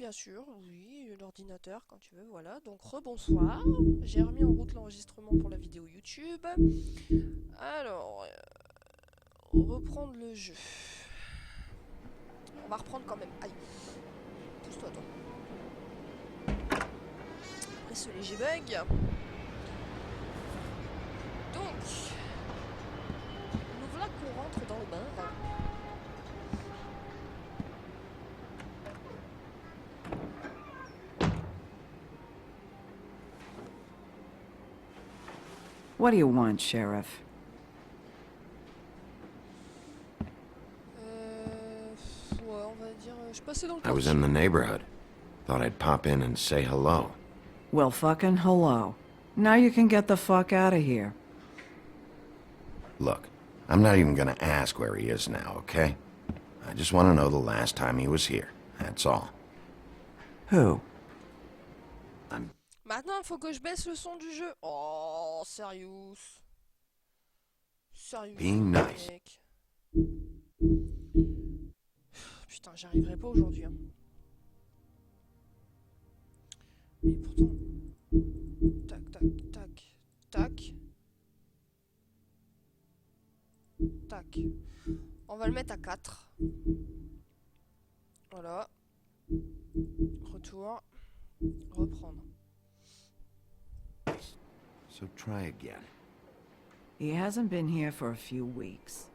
bien sûr, oui, l'ordinateur quand tu veux, voilà. Donc rebonsoir, j'ai remis en route l'enregistrement pour la vidéo YouTube. Alors, reprendre le jeu. On va reprendre quand même. Aïe, pousse-toi toi. Après ce léger bug. Donc, nous voilà qu'on rentre dans le bar. What do you want, Sheriff? Ouais, on va dire, je passais dans le I was quartier. in the neighborhood. Thought I'd pop in and say hello. Well, fucking hello. Now you can get the fuck out of here. Look, I'm not even gonna ask where he is now, okay? I just want to know the last time he was here. That's all. Who? Maintenant, il faut que je baisse le son du jeu. Oh, sérieux. Sérieux, Being nice. mec. Putain, j'y arriverai pas aujourd'hui. Hein. Mais pourtant... Tac, tac, tac, tac. Tac. On va le mettre à 4. Voilà. Retour. Reprendre. So try again. He hasn't been here for a few weeks.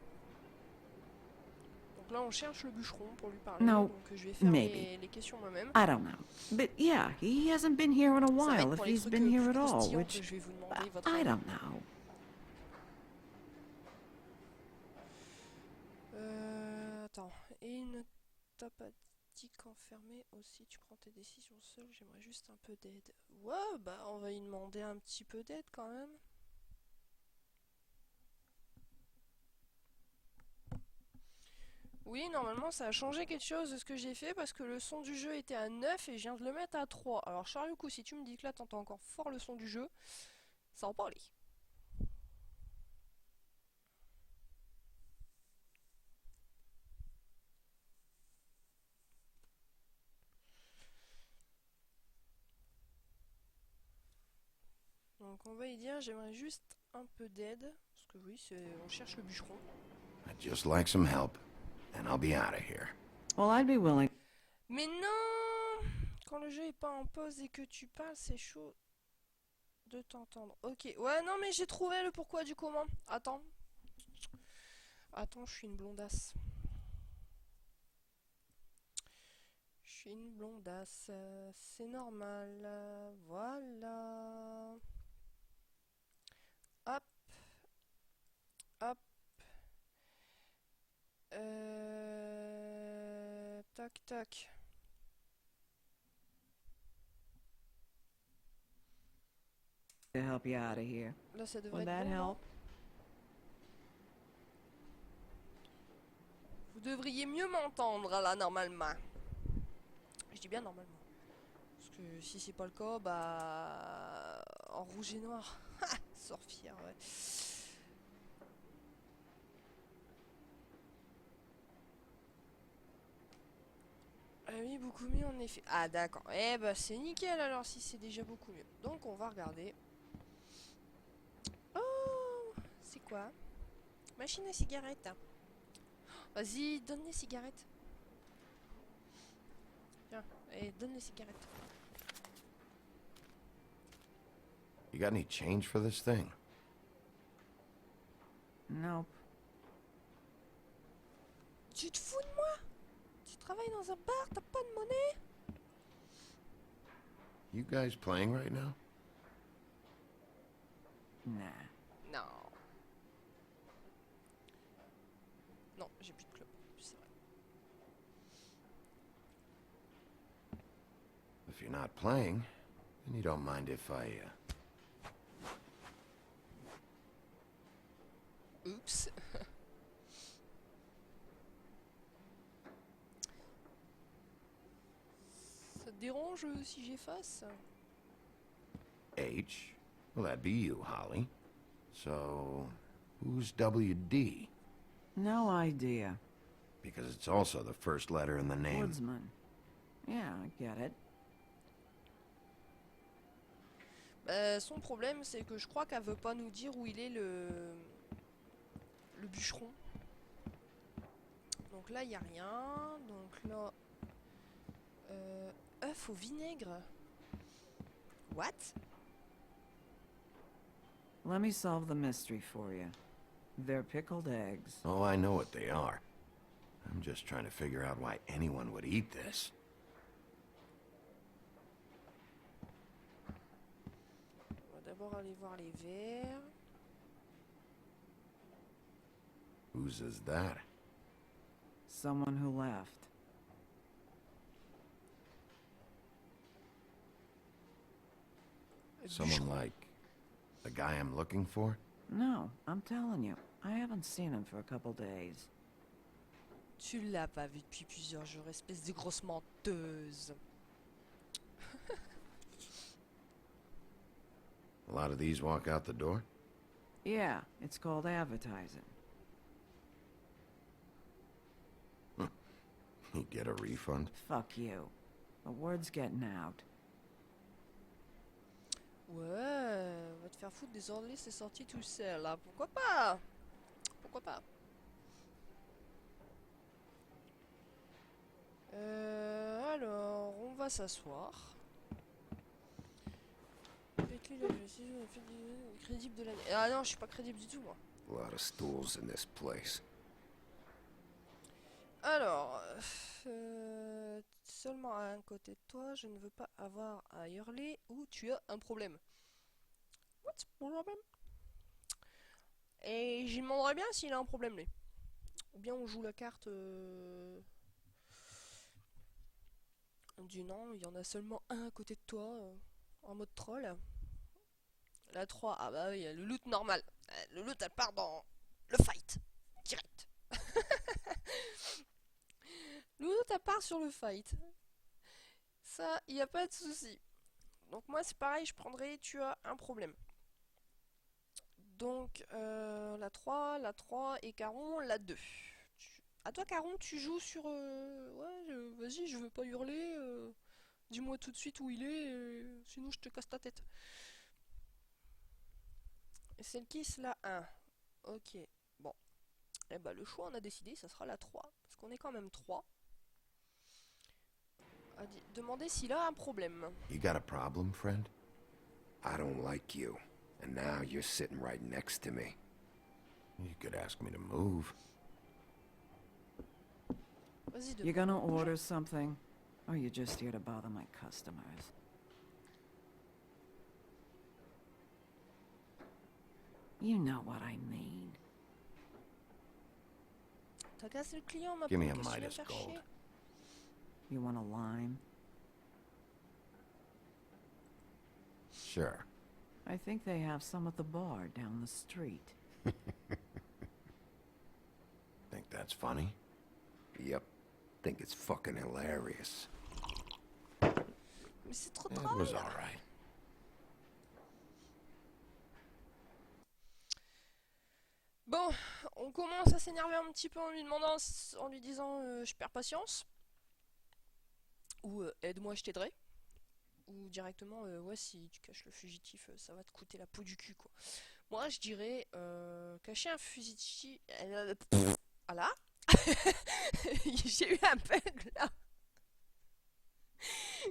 Donc là, on cherche le bûcheron pour lui parler. No, donc je vais faire maybe. les questions moi-même. I don't know. But yeah, he hasn't been here in a Ça va être while if pour les he's trucs been here plus at all, croustillants which que je vais vous demander votre I avis. don't know. Attends. Et une t'as pas dit qu'enfermé aussi tu prends tes décisions seul. J'aimerais juste un peu d'aide. Ouais, bah on va y demander un petit peu d'aide quand même. Oui, normalement ça a changé quelque chose de ce que j'ai fait parce que le son du jeu était à 9 et je viens de le mettre à 3. Alors Charles-Coup, si tu me dis que là t'entends encore fort le son du jeu, ça en parlait. Donc on va y dire, j'aimerais juste un peu d'aide. Parce que oui, on cherche le bûcheron. I'd just like some help, and I'll be out of here. Well, I'd be willing. Mais non! Quand le jeu est pas en pause et que tu parles, c'est chaud de t'entendre. Ok, ouais, non, mais j'ai trouvé le pourquoi du comment. Attends. Attends, je suis une blondasse. Je suis une blondasse. C'est normal. Voilà. Hop. Hop. Tac, tac. To help you out of here. Là, ça devrait Would être that bon, non? help? Vous devriez mieux m'entendre, là, normalement. Je dis bien normalement. Parce que si c'est pas le cas, bah... En rouge et noir. Ha! Sors fier, ouais. Ah oui, beaucoup mieux en effet. Ah d'accord. Eh bah c'est nickel alors si c'est déjà beaucoup mieux. Donc on va regarder. Oh, c'est quoi? Machine à cigarette. Vas-y, donne les cigarettes. Tiens, et donne les cigarettes. You got any change for this thing? Nope. Tu te fous de moi? Tu travailles dans un bar, t'as pas de monnaie? You guys playing right now? Nah. Non. Non, j'ai plus de clope. C'est vrai. If you're not playing, then you don't mind if I, Oups. Ça te dérange si j'efface? H? Well, that'd be you, Holly. So, who's WD? No idea. Because it's also the first letter in the name. Woodsman. Yeah, I get it. Son problème, c'est que je crois qu'elle veut pas nous dire où il est le bûcheron. Donc là, il n'y a rien. Donc là... œuf au vinaigre. What? Let me solve the mystery for you. They're pickled eggs. Oh, I know what they are. I'm just trying to figure out why anyone would eat this. On va d'abord aller voir les verres. Whose is that? Someone who left. Le Someone bûcheron. like the guy I'm looking for? No, I'm telling you. I haven't seen him for a couple days. Tu l'as pas vu depuis plusieurs jours, espèce de grosse menteuse. A lot of these walk out the door? Yeah, it's called advertising. You get a refund? Fuck you. The word's getting out. Ouais, va te faire foutre des ordres, c'est sorti tout seul là. Pourquoi pas? Pourquoi pas? Alors, on va s'asseoir. Avec lui, la justice, on a fait du crédible de l'année. Ah non, je suis pas crédible du tout moi. A lot of stools in this place. Alors, seulement à un côté de toi, je ne veux pas avoir à hurler ou tu as un problème. What's the problem? Et j'y demanderais bien s'il a un problème, lui. Ou bien on joue la carte du non, il y en a seulement un à côté de toi, en mode troll. La 3, ah bah oui, le loot normal. Le loot, elle part dans le fight. Direct. Le loot, elle part sur le fight. Ça, il n'y a pas de souci. Donc moi, c'est pareil, je prendrai, tu as un problème. Donc, la 3 et Caron, la 2. À toi, Caron, tu joues sur... Ouais, vas-y, je veux pas hurler. Dis-moi tout de suite où il est, sinon je te casse ta tête. Et c'est le kiss, la 1. Ok, bon. Et bah, le choix, on a décidé, ça sera la 3. Parce qu'on est quand même 3. Demander s'il a un problème. You got a problem, friend? I don't like you. And now you're sitting right next to me. You could ask me to move. Vas-y, You demande. gonna order something? Or you just here to bother my customers? You know what I mean. T'as cassé le client, ma Give me a qu'est-ce que tu viens Midas faire Gold. chier? You want a lime? Sure. I think they have some at the bar down the street. Think that's funny? Yep. Think it's fucking hilarious. Mais c'est trop It drôle. was alright. Bon, on commence à s'énerver un petit peu en lui demandant, en lui disant je perds patience. Ou aide-moi, je t'aiderai. Ou directement, ouais, si tu caches le fugitif, ça va te coûter la peau du cul, quoi. Moi, je dirais cacher un fugitif. Ah là. J'ai eu un bug là.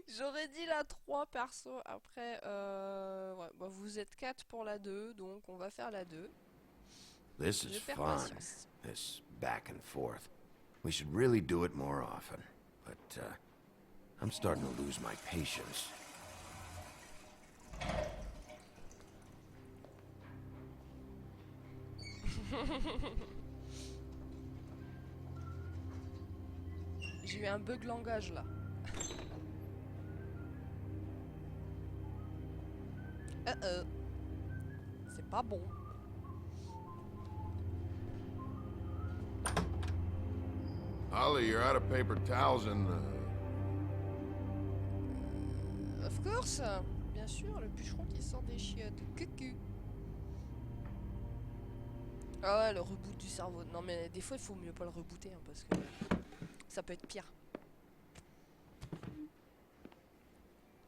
J'aurais dit la 3 perso. Après, ouais, bah, vous êtes 4 pour la 2, donc on va faire la 2. This Je is perds fun. patience. This back and forth. We should really do it more often. But, I'm starting to lose my patience. J'ai eu un bug langage là. C'est pas bon. Holly, you're out of paper towels and, Of course. Bien sûr, le bûcheron qui sort des chiottes. Cucu. Ah ouais, le reboot du cerveau. Non mais des fois il faut mieux pas le rebooter hein, parce que ça peut être pire.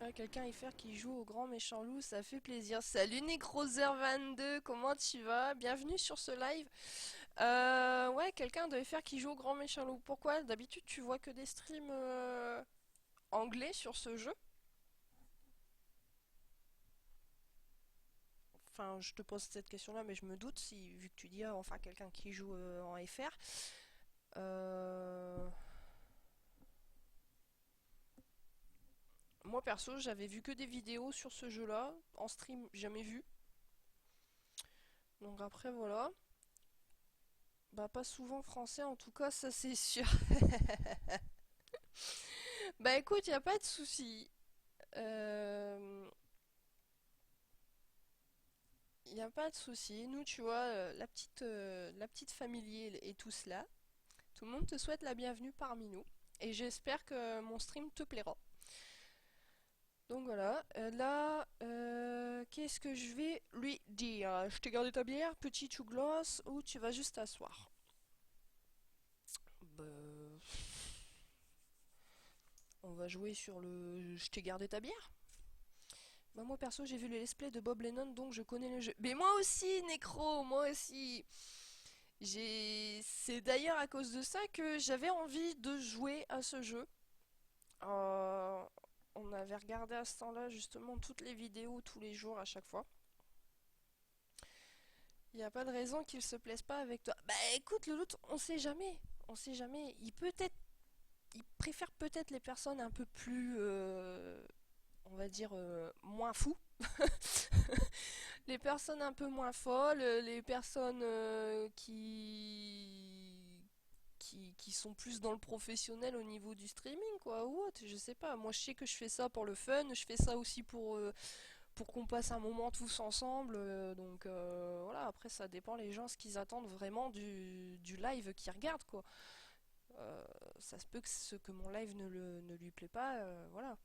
Ah, quelqu'un FR qui joue au grand méchant loup, ça fait plaisir. Salut Necrozer22, comment tu vas? Bienvenue sur ce live. Ouais, quelqu'un de FR qui joue au grand méchant loup. Pourquoi? D'habitude, tu vois que des streams anglais sur ce jeu? Enfin, je te pose cette question-là, mais je me doute si, vu que tu dis, enfin, quelqu'un qui joue en FR. Euh... Moi perso, j'avais vu que des vidéos sur ce jeu-là, en stream, jamais vu. Donc après, voilà. Bah, pas souvent français, en tout cas, ça c'est sûr. Bah écoute, y a pas de souci. Euh... Y a pas de souci. Nous, tu vois, la petite familier et tout cela. Tout le monde te souhaite la bienvenue parmi nous. Et j'espère que mon stream te plaira. Donc voilà, là, qu'est-ce que je vais lui dire? Je t'ai gardé ta bière, petite ou gloss, ou tu vas juste t'asseoir? Bah, on va jouer sur le je t'ai gardé ta bière? Bah moi perso j'ai vu le let's play de Bob Lennon donc je connais le jeu. Mais moi aussi Necro, moi aussi. C'est d'ailleurs à cause de ça que j'avais envie de jouer à ce jeu. Euh, On avait regardé à ce temps-là justement toutes les vidéos tous les jours à chaque fois. Il n'y a pas de raison qu'il se plaise pas avec toi. Bah écoute, le loup, on sait jamais. On sait jamais. Il préfère peut-être les personnes un peu plus, on va dire, moins fous. Les personnes un peu moins folles, les personnes qui sont plus dans le professionnel au niveau du streaming, quoi, ou autre, je sais pas. Moi, je sais que je fais ça pour le fun, je fais ça aussi pour qu'on passe un moment tous ensemble. Donc voilà, après ça dépend les gens ce qu'ils attendent vraiment du live qu'ils regardent quoi. Euh, Ça se peut que ce que mon live ne lui plaît pas, voilà.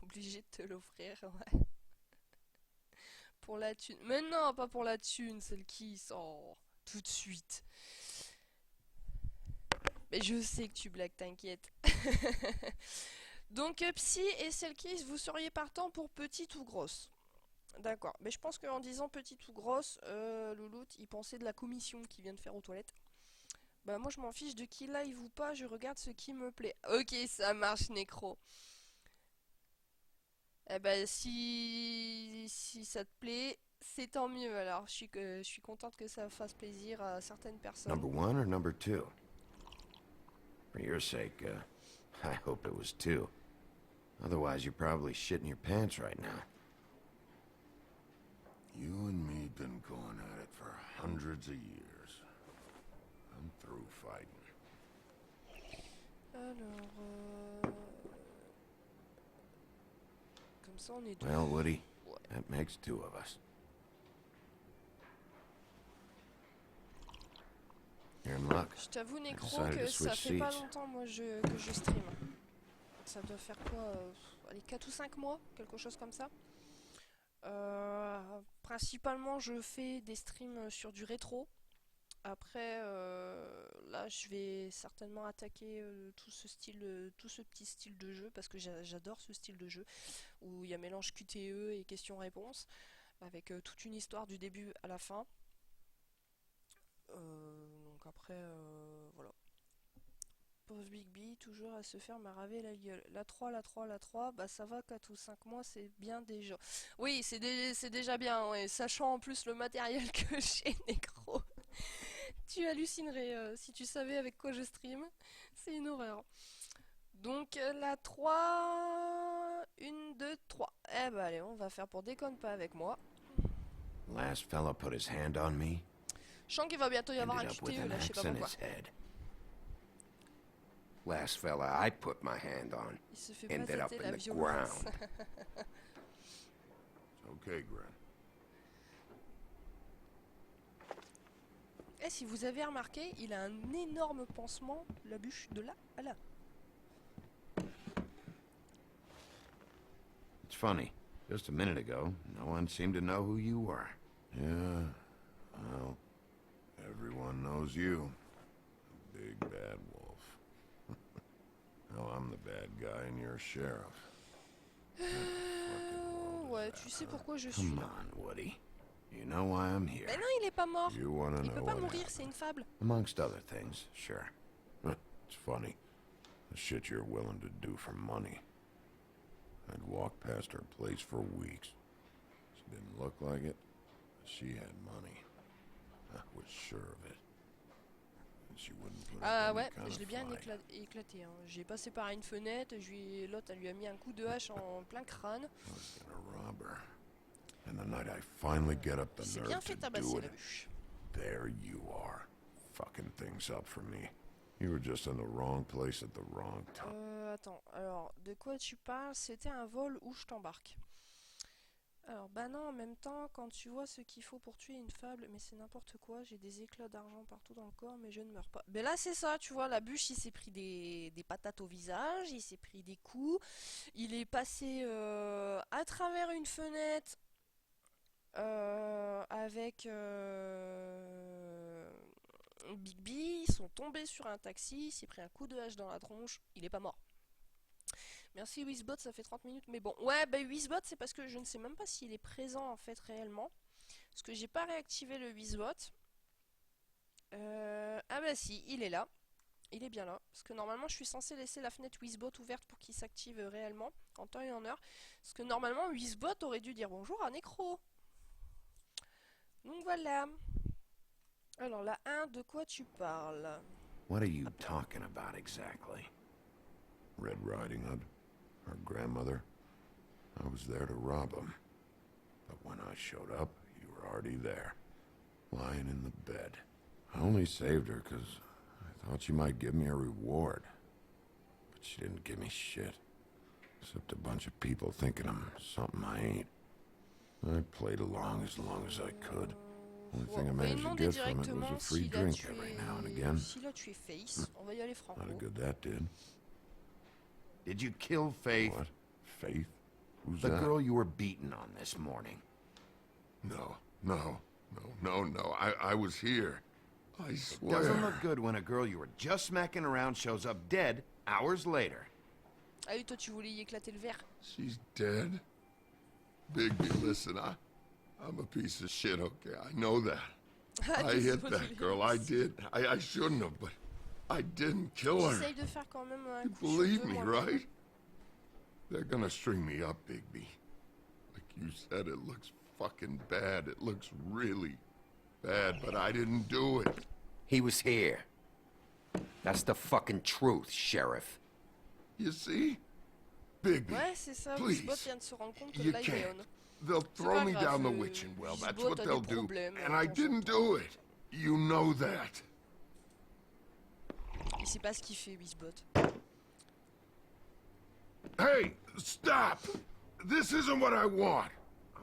Obligé de te l'offrir, ouais. Pour la thune. Mais non, pas pour la thune, celle qui sort tout de suite. Mais je sais que tu blagues, t'inquiète. Donc Psy et Selkies, vous seriez partant pour petite ou grosse? D'accord, mais je pense qu'en disant petite ou grosse, Louloute, il pensait de la commission qu'il vient de faire aux toilettes. Bah moi je m'en fiche de qui live ou pas, je regarde ce qui me plaît. Ok, ça marche, Nécro. Eh ben si ça te plaît, c'est tant mieux. Alors je suis contente que ça fasse plaisir à certaines personnes. Number one or number two? For your sake, I hope it was two. Otherwise, you're probably shitting your pants right now. You and me been going at it for hundreds of years. I'm through fighting. Alors, comme ça on est deux. Well, Woody, Ouais. that makes two of us. You're in luck. Je t'avoue, Nécro, decided que to ça switch fait pas seats. longtemps moi que je stream. Ça doit faire quoi allez, 4 ou 5 mois, quelque chose comme ça. Principalement, je fais des streams sur du rétro. Après, là, je vais certainement attaquer tout ce petit style de jeu parce que j'adore ce style de jeu où il y a mélange QTE et questions-réponses avec toute une histoire du début à la fin. Donc après, voilà. Pauvre Big B, toujours à se faire maraver la gueule. La 3, bah ça va, 4 ou 5 mois, c'est bien déjà. Oui, c'est déjà bien, ouais. Sachant en plus le matériel que j'ai, Necro. Tu hallucinerais si tu savais avec quoi je stream. C'est une horreur. Donc la 3... 1, 2, 3. Eh bah allez, on va faire pour déconne pas avec moi. Last fella put his hand on me, Je sens qu'il va bientôt y avoir un ended up with QTE an là, je sais pas axe in pourquoi. his head. Last fella I put my hand on Il se fait pas ended up têter in la the violence. ground. It's okay, Gren. Et si vous avez remarqué, il a un énorme pansement, la bûche, de là à là. It's funny. Just a minute ago, no one seemed to know who you were. Yeah, well, everyone knows you. A big bad wolf. the bad guy and you're sheriff. Ouais, tu sais pourquoi je suis Come là. on, Woody. You know why I'm here. Mais non, il est pas mort. You wanna Il know peut pas what mourir, happened? c'est une fable. Amongst other things, sure. It's funny. The shit you're willing to do for money. I'd walk past her place for weeks. She didn't look like it, but she had money. I was sure of it. And she wouldn't put up Ah any ouais, kind je of l'ai bien fight. éclaté. Hein. J'ai passé par une fenêtre, l'autre elle lui a mis un coup de hache en plein crâne. I was gonna rob her. And the night I finally get up the C'est bien nerve fait to tabasser do la it, bûche. there you are, fucking things up for me. You were just in the wrong place at the wrong time. Attends, alors de quoi tu parles? C'était un vol où je t'embarque. Alors bah non, en même temps, quand tu vois ce qu'il faut pour tuer une fable, mais c'est n'importe quoi, j'ai des éclats d'argent partout dans le corps, mais je ne meurs pas. Mais là c'est ça, tu vois, la bûche, il s'est pris des patates au visage, il s'est pris des coups, il est passé à travers une fenêtre avec Bigby, ils sont tombés sur un taxi, il s'est pris un coup de hache dans la tronche, il est pas mort. Merci Wizbot, ça fait 30 minutes, mais bon. Ouais, bah Wizbot, c'est parce que je ne sais même pas s'il est présent en fait réellement. Parce que j'ai pas réactivé le Wizbot. Ah bah si, il est là. Il est bien là. Parce que normalement, je suis censé laisser la fenêtre Wizbot ouverte pour qu'il s'active réellement, en temps et en heure. Parce que normalement, Wizbot aurait dû dire bonjour à Necro. Donc voilà. Alors, la 1, de quoi tu parles? What are you talking about exactly? Red Riding Hood, her grandmother. I was there to rob him. But when I showed up, you were already there, lying in the bed. I only saved her because I thought she might give me a reward. But she didn't give me shit. Except a bunch of people thinking I'm something I ain't. I played along as I could. Only thing I On va lui managed to demander get from it was directement a free s'il a drink every now and again. s'il a tué Face. On va y aller franco. Not a good that did. Did you kill Faith? What? Faith? Who's The that? girl you were beaten on this morning. No. I was here. I swear. Doesn't look good when a girl you were just smacking around shows up dead hours later. Ah oui, toi tu voulais y éclater le verre. She's dead. Bigby, listen, I'm a piece of shit, okay? I know that. I hit that girl, I did. I shouldn't have, but I didn't kill her. J'essaye de faire quand même un You coup sur believe deux, me, moi-même. right? They're gonna string me up, Bigby. Like you said, it looks fucking bad. It looks really bad, but I didn't do it. He was here. That's the fucking truth, Sheriff. You see? Bigby, Ouais, c'est ça, please. Wizbot vient de se rendre compte que you là il est can't. on. They'll throw pas me grave, down the witching well. That's Wizbot what a they'll des do. problèmes, And I on didn't do it. You know that. Il sait pas ce qu'il fait, Wizbot. Hey, stop! This isn't what I want.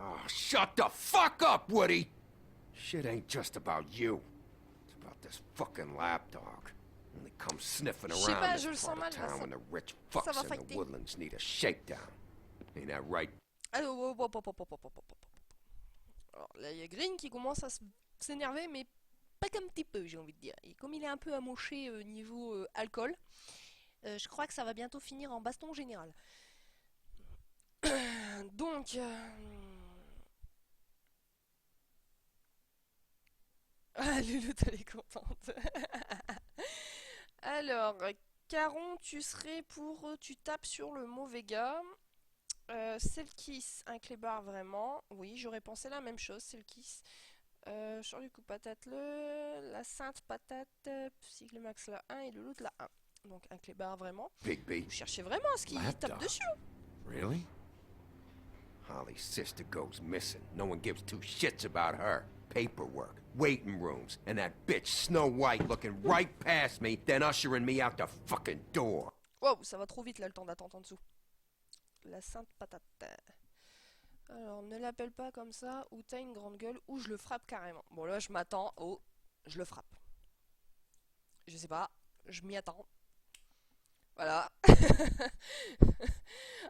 Oh, shut the fuck up, Woody! Shit ain't just about you. It's about this fucking lapdog. Only comes sniffing Je sais around pas, this je le sens part of mal, là, town ça- when the rich ça fucks va in the fighter. woodlands need a shakedown. Ain't that right? Alors, alors là, il y a Green qui commence à s'énerver, mais pas qu'un petit peu, j'ai envie de dire. Et comme il est un peu amoché niveau alcool, je crois que ça va bientôt finir en baston général. Donc... Ah, Lulu, elle est contente. Alors, Caron, tu serais pour... Tu tapes sur le mauvais gars. Selkis, un clébard vraiment. Oui, j'aurais pensé la même chose, Selkis. Sur du coup, patate la sainte patate, Sigle Max la 1 et le loup la 1. Donc un clébard vraiment. Bigby. Vous cherchez vraiment à ce qu'il tape Lapdog. dessus. Really? Holly's sister goes missing. No one gives two shits about her. Paperwork, waiting rooms, and that bitch Snow White looking right past me, then ushering me out the fucking door. Wow, ça va trop vite là, le temps d'attente en dessous. La sainte patate. Alors, ne l'appelle pas comme ça, ou t'as une grande gueule, ou je le frappe carrément. Bon, là, je m'attends au... Je le frappe. Je sais pas, je m'y attends. Voilà.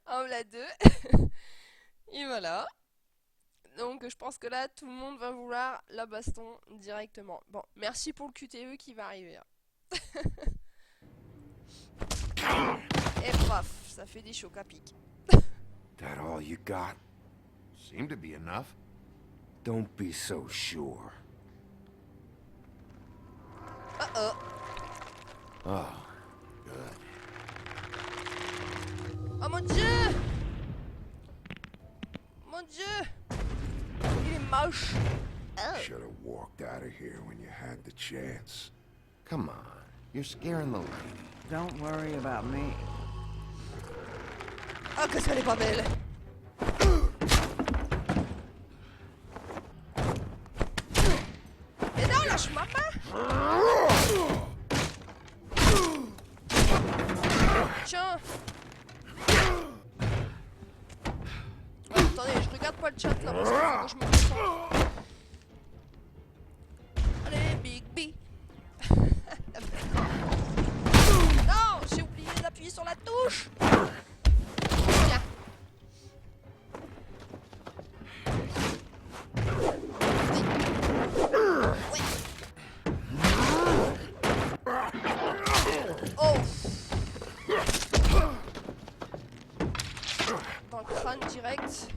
Un la 2. Et voilà. Donc, je pense que là, tout le monde va vouloir la baston directement. Bon, merci pour le QTE qui va arriver. hein. Et frappe. Ça fait des chocs à pic. That all you got? Seemed to be enough. Don't be so sure. Uh-oh. Oh, good. Oh mon dieu! Mon dieu! Il est moche. Oh. Should have walked out of here when you had the chance. Come on, you're scaring the lady. Don't worry about me. Ah, qu'est-ce qu'elle est pas belle! Mais non, lâche ma main! Tiens! Ouais, attendez, je regarde pas le chat là, parce qu'il faut que je me concentre. Allez, Big B! Non, j'ai oublié d'appuyer sur la touche! Tiens! Oh! Dans le crâne direct.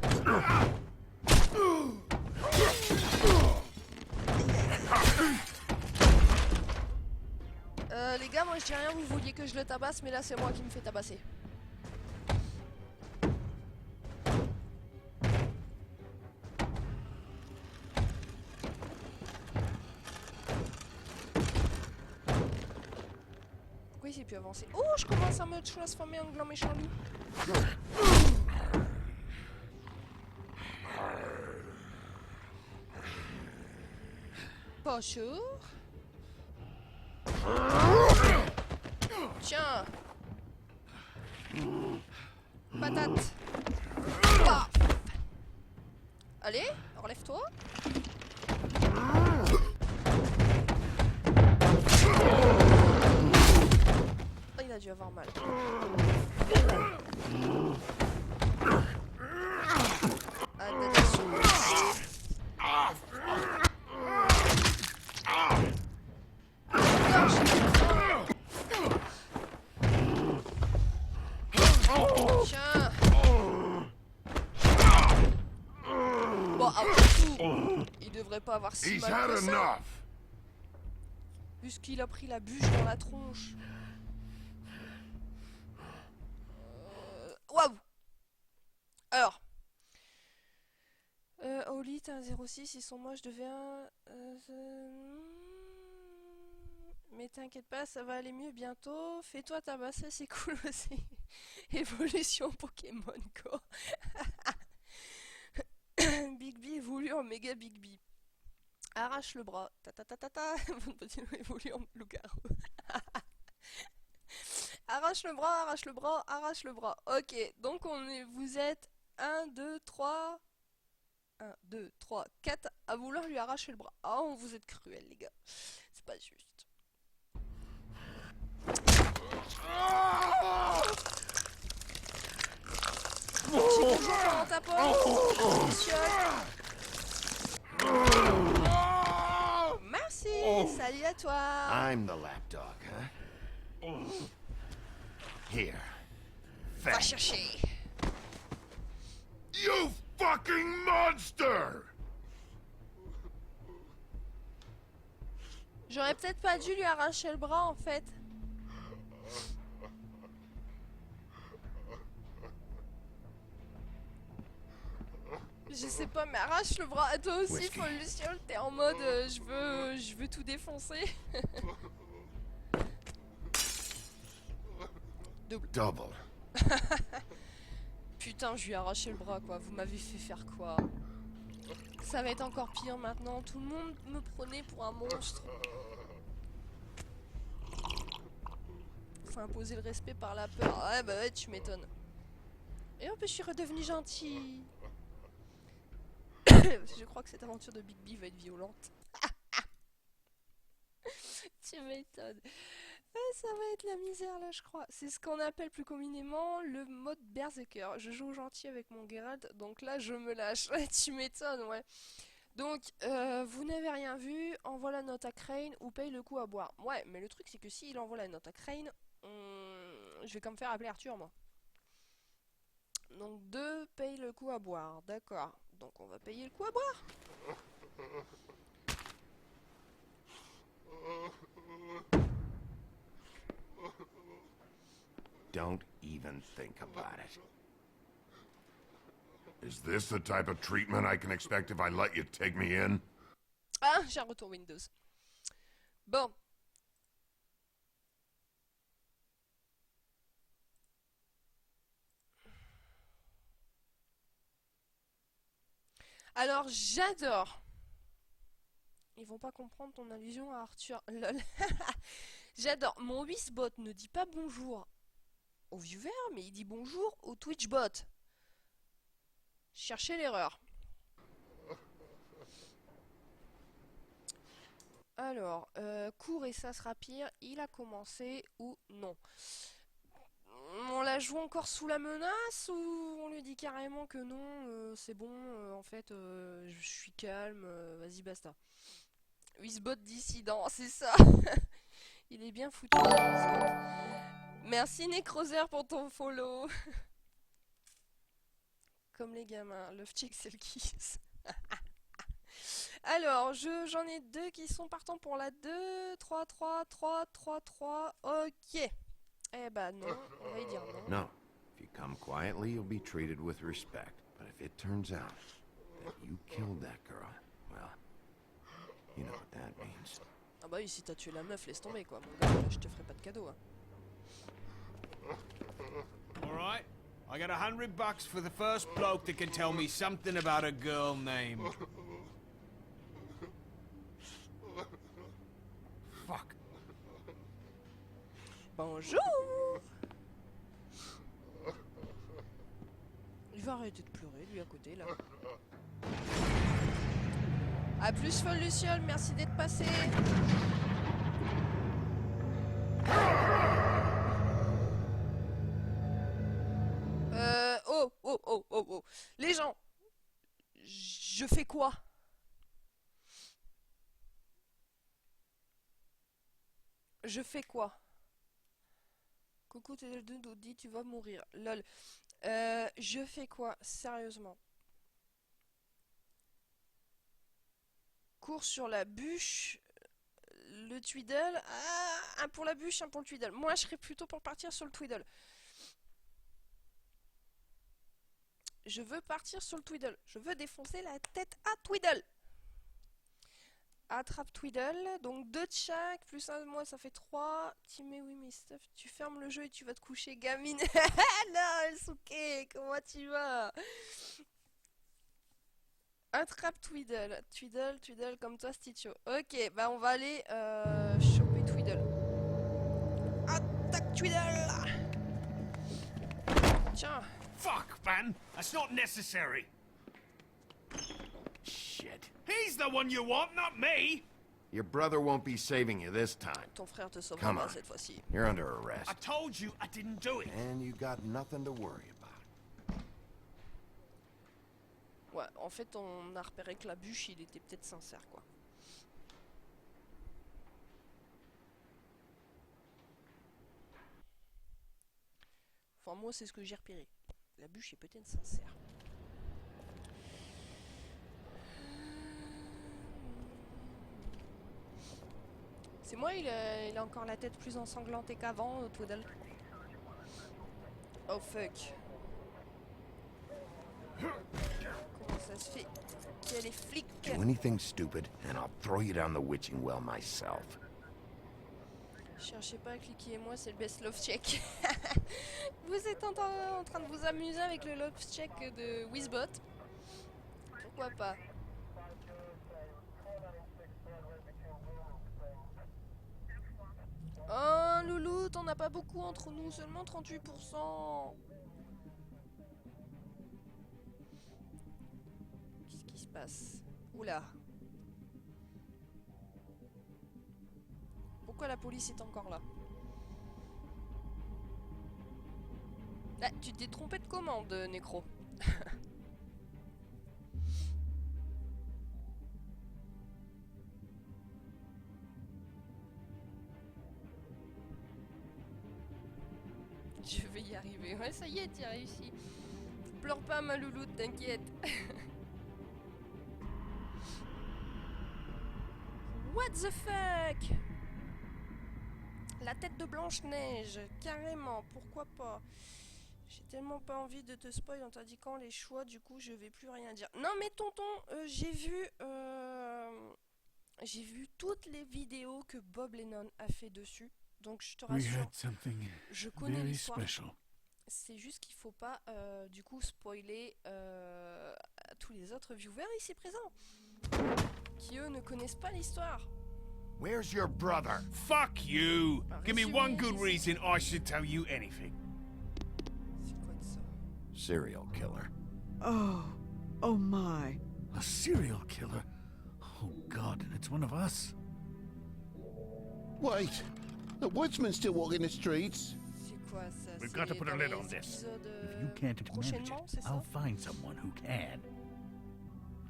Les gars, moi je dis rien, vous vouliez que je le tabasse, mais là c'est moi qui me fais tabasser. Pourquoi il s'est pu avancer? Oh, je commence à me transformer en grand méchant loup. Bonjour. Tiens. Patate. Paf. Allez, relève-toi. Oh, il a dû avoir mal. Attention. Tiens. Bon, après tout, il devrait pas avoir si He's mal had que ça. enough. Puisqu'il a pris la bûche dans la tronche. Waouh. Alors. Oli, t'as un 06, ils sont moches, je deviens... Mais t'inquiète pas, ça va aller mieux bientôt. Fais-toi tabasser, c'est cool aussi. Évolution Pokémon Go. Big B évolue en méga Big B. Arrache le bras. Ta ta ta ta ta. Votre petit loup évolue en loup-garou. Arrache le bras, arrache le bras, arrache le bras. Ok, donc vous êtes 1, 2, 3... 1, 2, 3, 4 à vouloir lui arracher le bras. Oh, vous êtes cruels, les gars. C'est pas juste. C'est bonjour comment t'apportes, monsieur. Merci, salut à toi. I'm the lapdog, huh? Here. Va chercher. You fucking monster! J'aurais peut-être pas dû lui arracher le bras en fait. Je sais pas, mais arrache le bras. Toi aussi, Paul Luciole, t'es en mode je veux tout défoncer. Double. Putain, je lui ai arraché le bras quoi. Vous m'avez fait faire quoi? Ça va être encore pire maintenant. Tout le monde me prenait pour un monstre. Faut imposer le respect par la peur. Ouais, bah ouais, tu m'étonnes. Et hop, je suis redevenu gentil. Je crois que cette aventure de Big B va être violente. Tu m'étonnes. Ça va être la misère là, je crois. C'est ce qu'on appelle plus communément le mode Berserker. Je joue gentil avec mon Geralt, donc là je me lâche. Tu m'étonnes, ouais. Donc, vous n'avez rien vu, envoie la note à Crane ou paye le coup à boire. Ouais, mais le truc c'est que s'il envoie la note à Crane, je vais quand même faire appeler Arthur, moi. Donc 2 paye le coup à boire. D'accord. Donc on va payer le coup à boire. Don't even think about it. Is this the type of treatment I can expect if I let you take me in? Ah, j'ai un retour Windows. Bon. Alors, j'adore. Ils vont pas comprendre ton allusion à Arthur. Lol. J'adore. Mon Whisbot ne dit pas bonjour au viewer, mais il dit bonjour au Twitchbot. Cherchez l'erreur. Alors, court et ça sera pire. Il a commencé ou non? On la joue encore sous la menace ou on lui dit carrément que non, c'est bon, en fait, je suis calme, vas-y basta. Whisbot dissident, c'est ça. Il est bien foutu. Merci Necroser pour ton follow. Comme les gamins, love chick c'est le kiss. Alors, j'en ai 2 qui sont partants pour la 2, 3, 3, 3, 3, 3, ok. Eh ben non, on va y dire non. No. If you come quietly, you'll be treated with respect. But if it turns out that you killed that girl, well, you know what that means. Ah bah oui, si t'as tué la meuf, laisse tomber quoi, mon gars, je te ferai pas de cadeau. Hein. Alright, I got $100 for the first bloke that can tell me something about a girl named... Fuck. Bonjour. Il va arrêter de pleurer, lui à côté là. A plus folle Luciole, merci d'être passé. Oh. Les gens, je fais quoi? Je fais quoi? Coucou, t'es le Dodi, tu vas mourir. Lol. Je fais quoi? Sérieusement. Cours sur la bûche. Le Tweedle. Ah, un pour la bûche, un pour le Tweedle. Moi, je serais plutôt pour partir sur le Tweedle. Je veux partir sur le Tweedle. Je veux défoncer la tête à Tweedle. Attrape Tweedle. Donc 2 de chaque, plus 1 de moi, ça fait 3. Timé, oui, mais Steph, tu fermes le jeu et tu vas te coucher, gamine. Non, Suke, comment tu vas? Attrape Tweedle. Tweedle, comme toi, Stitcho. Ok, bah on va aller choper Tweedle. Attaque Tweedle. Tiens. Fuck, man! That's not necessary! Shit. He's the one you want, not me! Your brother won't be saving you this time. Ton frère te sauvera Come pas on. cette fois-ci. You're under arrest. I told you I didn't do it. And you got nothing to worry about. Ouais, en fait, on a repéré que la bûche, il était peut-être sincère, quoi. Enfin, moi, c'est ce que j'ai repéré. La bûche est peut-être sincère. C'est moi, il a encore la tête plus ensanglantée qu'avant, Tweedle. Oh fuck. Comment ça se fait qu'elle est flic? Do anything stupid, and I'll throw you down the witching well myself. Cherchez pas, cliquez-moi, c'est le best love check. Vous êtes en train de vous amuser avec le love check de Whisbot. Pourquoi pas? Oh, loulou, t'en as pas beaucoup entre nous, seulement 38%. Qu'est-ce qui se passe? Oula. Pourquoi la police est encore là? Ah, tu t'es trompé de commande, Nécro. Je vais y arriver. Ouais, ça y est, tu as réussi. pleure pas, ma louloute, t'inquiète. What the fuck? La tête de Blanche-Neige, carrément, pourquoi pas? J'ai tellement pas envie de te spoil en t'indiquant les choix, du coup je vais plus rien dire. Non mais tonton, j'ai vu toutes les vidéos que Bob Lennon a fait dessus, donc je te rassure, je connais l'histoire. C'est juste qu'il faut pas du coup spoiler à tous les autres viewers ici présents, qui eux ne connaissent pas l'histoire. Where's your brother? Fuck you! Give me one good Résumé. reason I should tell you anything. C'est quoi de ça? Serial killer. Oh my. A serial killer? Oh God, and it's one of us. Wait, the woodsman still walking the streets? C'est quoi ça? We've C'est got to put a dans lid les on this. épisodes, If you can't manage prochainement, c'est it, ça? I'll find someone who can.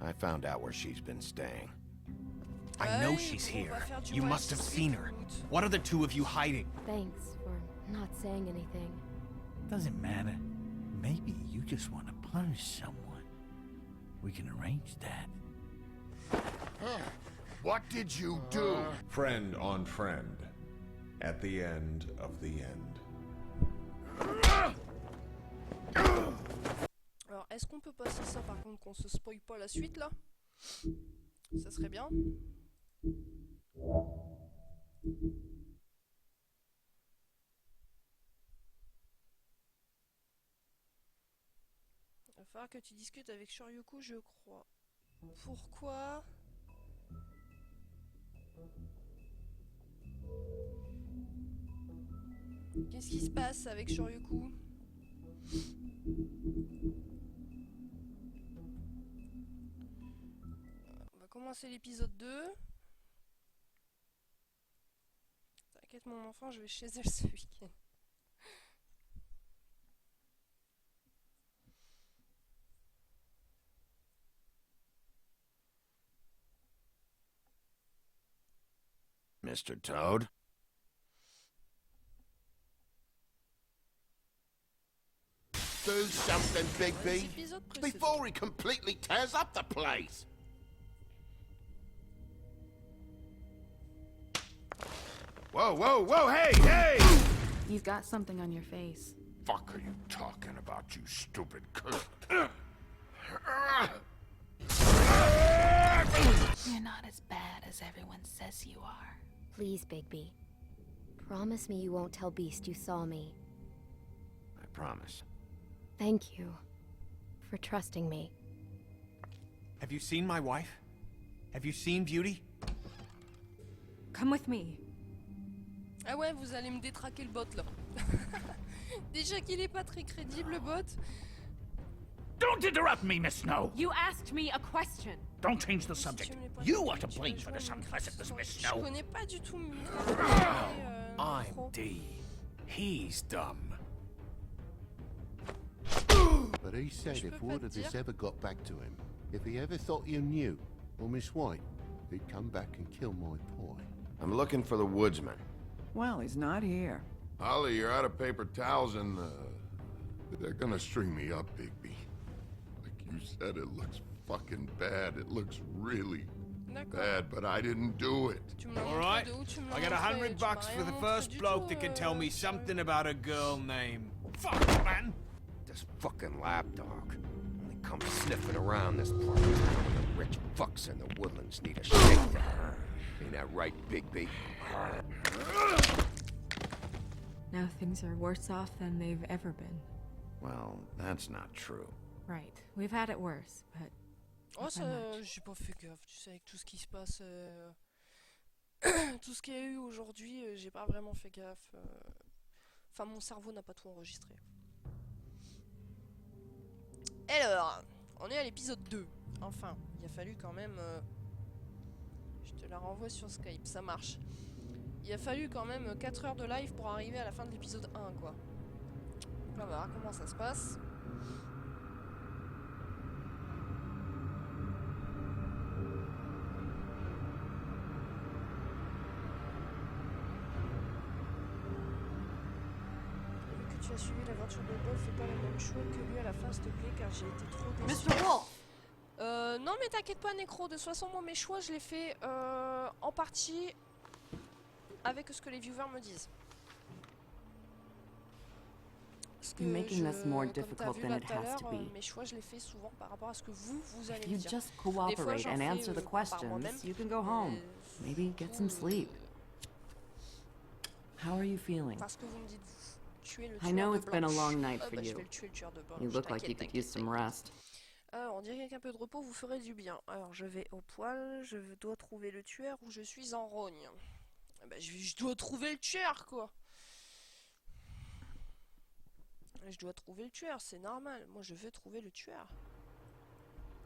I found out where she's been staying. I know Ouais, she's on va here. faire du You Wall must have Street seen her. Food. What are the two of you hiding? Thanks for not saying anything. Doesn't matter. Maybe you just want to punish someone. We can arrange that. What did you do? Friend on friend. At the end of the end. Alors, est-ce qu'on peut passer ça par contre qu'on se spoil pas la suite là? Ça serait bien. Il va falloir que tu discutes avec Shoryuku, je crois. Pourquoi? Qu'est-ce qui se passe avec Shoryuku? On va commencer l'épisode 2. T'inquiète mon enfant, je vais chez elle ce week-end. Mr. Toad? Do something, Les Bigby, épisodes précédents. before he completely tears up the place. Whoa, whoa, whoa, hey, hey! You've got something on your face. Fuck are you talking about, you stupid cunt? You're not as bad as everyone says you are. Please, Bigby. Promise me you won't tell Beast you saw me. I promise. Thank you for trusting me. Have you seen my wife? Have you seen Beauty? Come with me. Ah ouais, vous allez me détraquer le bot là. Déjà qu'il est pas très crédible le bot. Don't interrupt me, Miss Snow. You asked me a question. Don't change the Si subject. tu me l'as pas You dit, are to tu blame vas for jouer this à unpleasantness, Minecraft. Miss Je Snow. connais pas du tout I'm D. He's dumb. But he said Je if peux pas word te of this dire. ever got back to him, if he ever thought you knew, or Miss White, he'd come back and kill my boy. I'm looking for the woodsman. Well, he's not here. Holly, you're out of paper towels and, they're gonna string me up, Bigby. Like you said, it looks fucking bad. It looks really D'accord. bad, but I didn't do it. Tu me l'as All montré right. de où tu me l'as I got montré? $100 Tu m'as for rien the montré first du bloke tout, that can tell me Shoryuku. something about a girl named. Fuck, man! This fucking lapdog only comes sniffing around this part of town when the rich fucks in the woodlands need a shakedown. Ain't that right, Bigby? Now things are worse off than they've ever been. Well, that's not true. Right. We've had it worse, but Oh, Not ça, much. j'ai pas fait gaffe, tu sais, avec tout ce qui se passe, tout ce qu'il y a eu aujourd'hui, j'ai pas vraiment fait gaffe. Enfin, mon cerveau n'a pas tout enregistré. Alors, on est à l'épisode 2. Enfin, il a fallu quand même... je te la renvoie sur Skype, ça marche. Il a fallu quand même 4 heures de live pour arriver à la fin de l'épisode 1, quoi. Donc là, on va voir comment ça se passe. Que tu qui a suivi l'aventure de Paul, fais pas le même choix que lui à la fin, s'il te plaît, car j'ai été trop déçu. Mr. Wolf! Non mais t'inquiète pas Nécro, de toute façon moi mes choix je les fais en partie avec ce que les viewers me disent. Parce que You're making this more comme t'as difficult vu than là it tout à has l'heure, to be. mes choix je les fais souvent par rapport à ce que vous allez If me you dire. just Des fois cooperate j'en and fais answer the par questions, moi-même, you can go home. Maybe get some sleep. How are you feeling? Parce que vous me dites tuer le I tueur know de it's been a Blanche. long night Ah, for bah, je you. vais le tuer le tueur de Blanche. You look like you T'inquiète, could use some t'inquiète. rest. Alors, on dirait qu'un peu de repos vous ferait du bien. Alors, je vais au poil, je dois trouver le tueur ou je suis en rogne. Ah bah, je dois trouver le tueur, quoi. Je dois trouver le tueur, c'est normal. Moi, je veux trouver le tueur.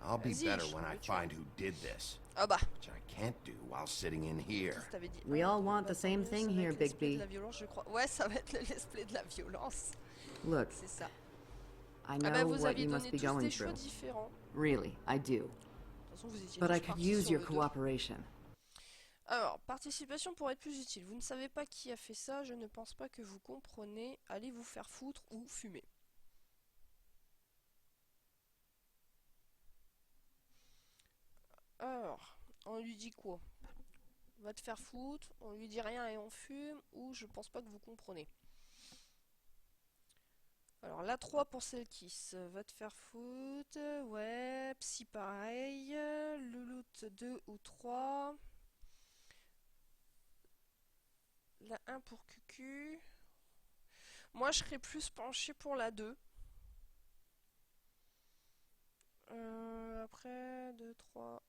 I'll be Vas-y, better je when veux I le tueur. find who did this, Ah bah, which I can't do while sitting in here. qu'est-ce que t'avais dit? We Ah, all want bah, the same tant mieux, thing ça va here, être l'esprit Bigby. de la violence, je crois. Ouais, ça va être le let's play de la violence. Look, C'est ça. I Ah bah, know vous what aviez you donné must be tous going des choix through. différents. Really, I do. De toute façon, vous étiez But I tous could partis use sur your le 2. cooperation. Alors, participation pourrait être plus utile. Vous ne savez pas qui a fait ça, je ne pense pas que vous comprenez. Allez vous faire foutre ou fumer. Alors, on lui dit quoi? Va te faire foutre, on lui dit rien et on fume, ou je pense pas que vous comprenez. Alors, la 3 pour celle qui va te faire foutre, ouais, psy pareil, le loot 2 ou 3. La 1 pour QQ. Moi, je serais plus penché pour la 2. Après, 2, 3.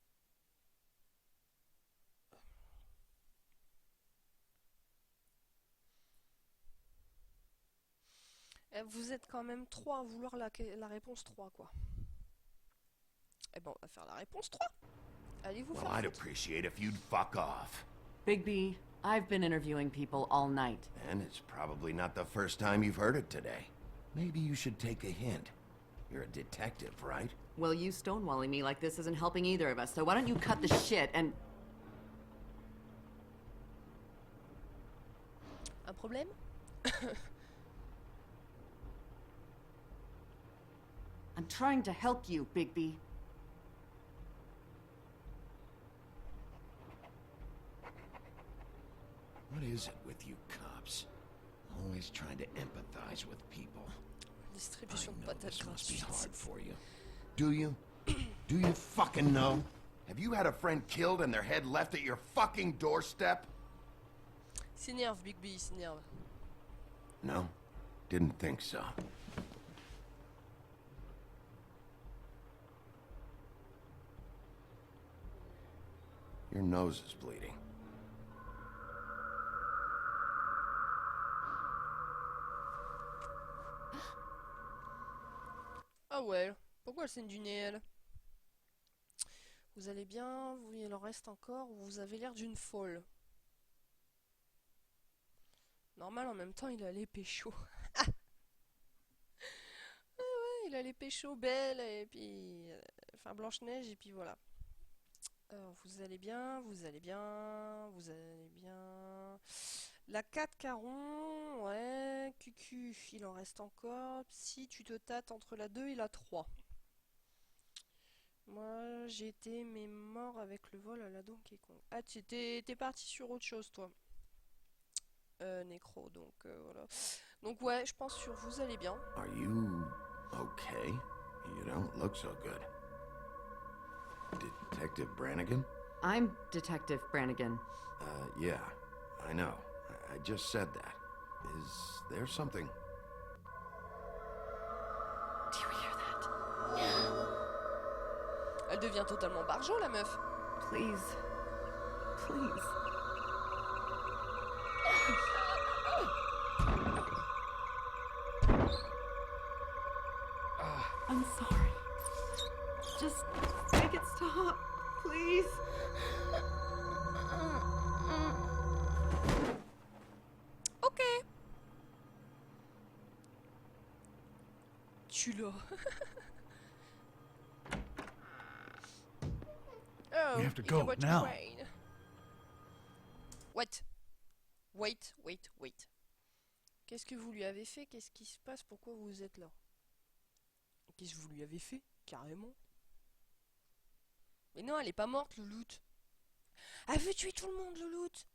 Vous êtes quand même 3 à vouloir la réponse 3, quoi. Eh ben, on va faire la réponse 3. Allez vous Well, faire I'd foutre. appreciate if you'd fuck off. Bigby, I've been interviewing people all night. And it's probably not the first time you've heard it today. Maybe you should take a hint. You're a detective, right? Well, you stonewalling me like this isn't helping either of us, so why don't you cut the shit and... Un problème? I'm trying to help you, Bigby. What is it with you cops? Always trying to empathize with people. Distribution de I know patates this must be gratuites. hard for you. Do you? Do you fucking know? Have you had a friend killed and their head left at your fucking doorstep? S'énerve, Bigby, il s'énerve. No, didn't think so. Your nose is bleeding. Ah ouais, pourquoi elle saigne du nez, elle? Vous allez bien? Il en reste encore? Vous avez l'air d'une folle. Normal, en même temps, il allait pécho. Ouais, il allait pécho Belle, et puis... enfin, Blanche-Neige, et puis voilà. Alors, vous allez bien, vous allez bien, vous allez bien... La 4 Caron, ouais, QQ, il en reste encore. Si tu te tâtes entre la 2 et la 3. Moi, j'ai été mais mort avec le vol à la Donkey Kong. Ah, t'es parti sur autre chose, toi. Nécro, donc voilà. Donc ouais, je pense sur vous allez bien. Are you okay? You don't look so good. Detective Brannigan? I'm Detective Brannigan. Yeah, I know. I just said that. Is there something? Do you hear that? Elle devient totalement barjot, la meuf. Please. Please. I'm sorry. Just make it stop, please. Ok. Tu l'as. Oh, We have to you go know what, now. Wait. Wait. Qu'est-ce que vous lui avez fait? Qu'est-ce qui se passe? Pourquoi vous êtes là? Qu'est-ce que vous lui avez fait? Carrément. Mais non, elle est pas morte, le loot. Elle veut tuer tout le monde, le loot.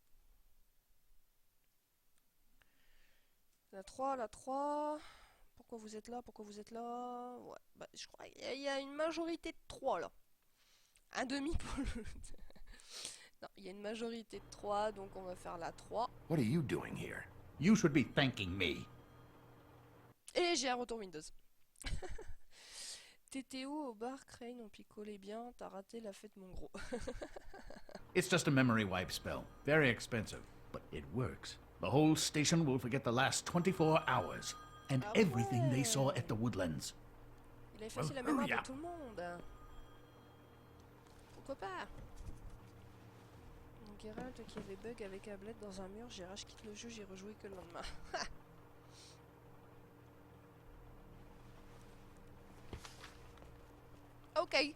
La 3, la 3. Pourquoi vous êtes là? Pourquoi vous êtes là? Ouais, bah je crois qu'il y a une majorité de 3 là. Un demi pour le loot. Non, il y a une majorité de 3, donc on va faire la 3. What are you doing here? You should be thanking me. Et j'ai un retour Windows. T'étais où au bar, Crane? On picolait bien, t'as raté la fête, mon gros. It's just a memory wipe spell. Very expensive, but it works. The whole station will forget the last 24 hours and everything they saw at the Woodlands. Il a effacé la mémoire de tout le monde. Pourquoi pas? Donc Geralt qui avait bug avec un bled dans un mur, j'ai rage quitte le jeu, j'ai rejoué que le lendemain. Ok.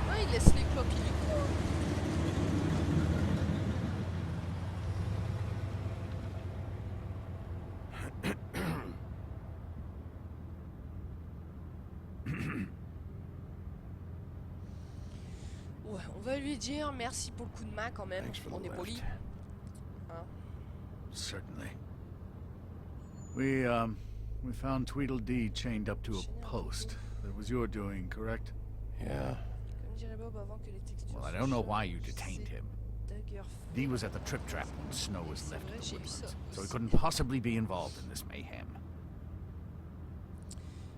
Ah, il laisse les clopes illico. Ouais, on va lui dire merci pour le coup de main quand même. Thanks for the On est poli. lift. Hein? Certainly. We found Tweedledee chained up to a post. That was your doing, correct? Yeah. Comme dirait Bob avant que les textures. Well, I se don't know why changent, you detained c'est him. Daggerfall. Dee was at the Trip Trap when Snow was C'est left vrai, in the j'ai vu ça woodlands, so he aussi. couldn't possibly be involved in this mayhem.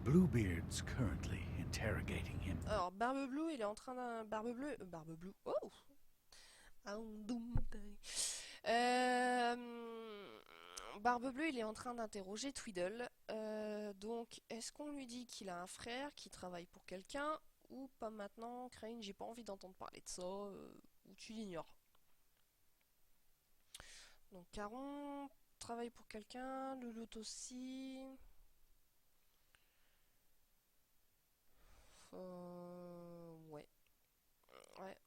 Bluebeard's currently interrogating him. Alors, Barbe-Bleue, il est en train d'un... Barbe-Bleue... Barbe-Bleue... Oh! Barbe-Bleue, il est en train d'interroger Tweedle. Donc, est-ce qu'on lui dit qu'il a un frère qui travaille pour quelqu'un ou pas maintenant? Crane, j'ai pas envie d'entendre parler de ça. Ou tu l'ignores. Donc, Caron travaille pour quelqu'un. Le lot aussi. Ouais.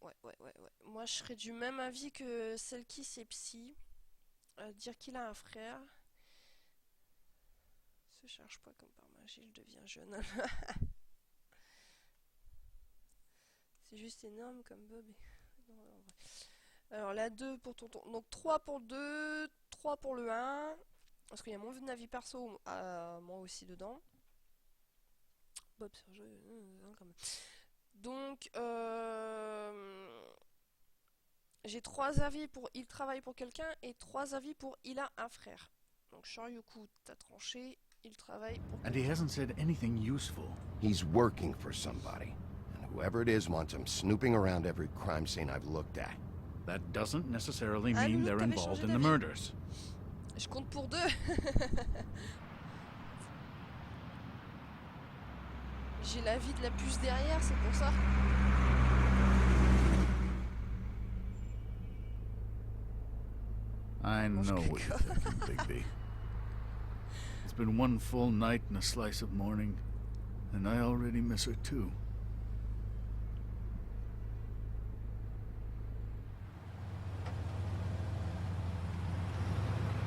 Ouais. Moi, je serais du même avis que celle qui c'est psy. Dire qu'il a un frère. Se cherche pas comme par magie, il devient jeune. C'est juste énorme comme Bob. Non, en vrai. Alors, la 2 pour tonton. Donc, 3 pour le 2, 3 pour le 1. Parce qu'il y a mon avis perso, moi aussi dedans. Bob, c'est un jeu, quand même. Donc, j'ai 3 avis pour il travaille pour quelqu'un et 3 avis pour il a un frère. Donc, Shoryuku, t'as tranché, il travaille pour And he hasn't said anything useful. He's working for somebody. And whoever it is wants him snooping around every crime scene I've looked at. That doesn't necessarily Ah, mean Loulou, they're t'avais involved changé in the d'avis. murders. Je compte pour 2. J'ai la vie de la puce derrière, c'est pour ça. I Mange know what caca. you're thinking, Bigby. It's been one full night and a slice of morning, and I already miss her too.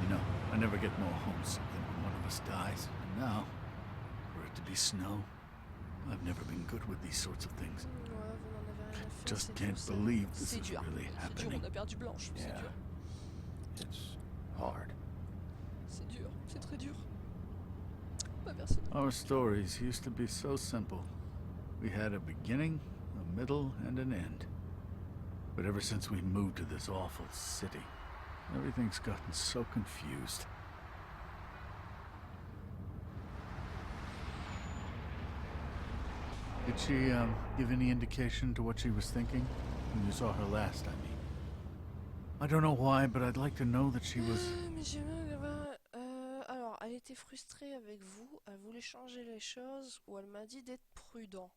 You know, I never get more homesick than when one of us dies. And now, for it to be Snow, I've never been good with these sorts of things. Ouais, vous n'en avez rien à faire, Just c'est can't dur, ça. believe this C'est is dur. really C'est dur, happening. on a perdu Blanche, c'est Yeah. dur. It's hard. C'est dur, c'est très dur. Pas personne. Our stories used to be so simple. We had a beginning, a middle, and an end. But ever since we moved to this awful city, everything's gotten so confused. Did she, give any indication to what she was thinking? When you saw her last, I mean. I don't know why, but I'd like to know that she was... Mais alors, elle était frustrée avec vous, elle voulait changer les choses, ou elle m'a dit d'être prudent.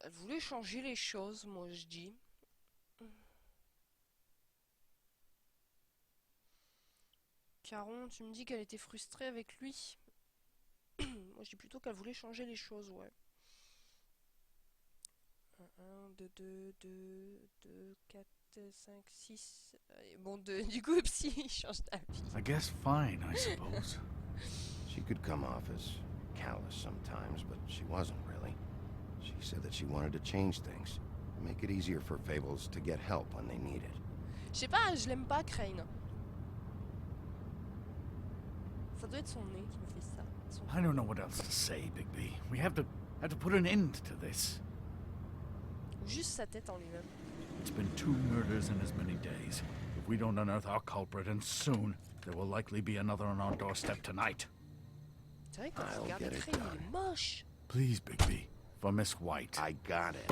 Elle voulait changer les choses, moi je dis. Caron, tu me dis qu'elle était frustrée avec lui. Moi je dis plutôt qu'elle voulait changer les choses, ouais. 1, 2, 2, 2, 2, 4, 5, 6. Bon, du coup, Psy, il change d'avis. I guess fine, I suppose. She could come off as callous sometimes, but she wasn't really. She said that she wanted to change things, make it easier for Fables to get help when they need it. Je sais pas, je l'aime pas, Crane. Ça doit être son nez qui me fait ça. I don't know what else to say, Bigby. We have to put an end to this. Juste sa tête en lui-même. It's been 2 murders in as many days. If we don't unearth our culprit, and soon, there will likely be another on our doorstep tonight. C'est vrai que quand vous regardez Crane, il est moche. Please, Bigby, for Miss White. I got it.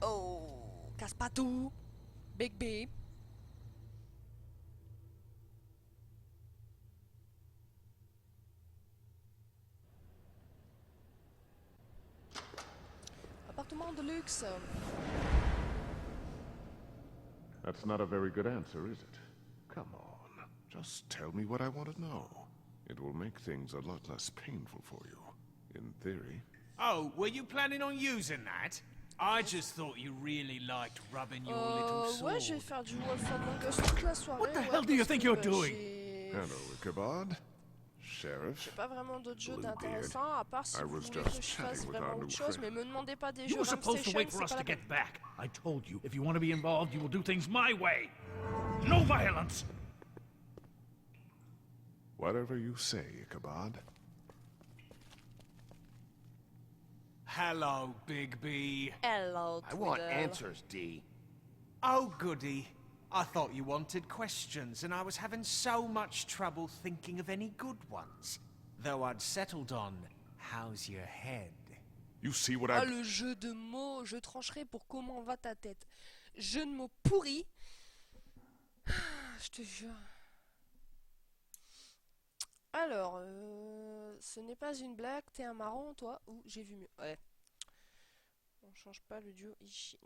Oh, casse pas tout. Bigby. Appartement de luxe. That's not a very good answer, is it? Come on. Just tell me what I want to know. It will make things a lot less painful for you. In theory. Oh, were you planning on using that? I just thought you really liked rubbing your little sword. Ouais, je vais faire du Wolf Among Us toute la soirée. What the hell do you think you're doing? Hello, Ichabod. Sheriff. J'ai pas vraiment d'autres jeux Bluebeard. d'intéressants à part si I vous was voulez que just je fasse chatting with vraiment our new autre chose, friend. mais me demandez pas des You jeux were supposed to Ramstation, wait for c'est us pas to la peine. get back. I told you, if you want to be involved, you will do things my way. No violence! Whatever you say, Ichabod. Oh, hello, Bigby. Hello, I want Twiddle. answers, D. Oh, goody. I thought you wanted questions, and I was having so much trouble thinking of any good ones. Though I'd settled on, how's your head? You see what Ah, I... le jeu de mots, je trancherai pour comment va ta tête. Jeu de mots pourri. Je te jure. Alors, ce n'est pas une blague, t'es un marrant, toi, ou j'ai vu mieux. Ouais. On change pas le duo Ishin.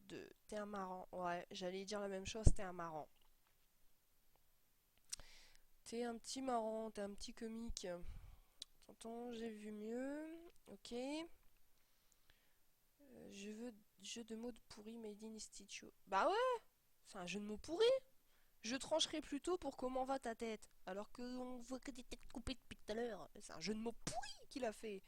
De t'es un marrant. Ouais, j'allais dire la même chose, t'es un marrant. T'es un petit marrant, t'es un petit comique. Tonton, j'ai vu mieux. Ok. Je veux jeu de mots de pourri made in Stitcho. Bah ouais, c'est un jeu de mots pourri. Je trancherai plutôt pour comment va ta tête. Alors qu'on voit que des têtes coupées depuis tout à l'heure. C'est un jeu de mots pourri qu'il a fait.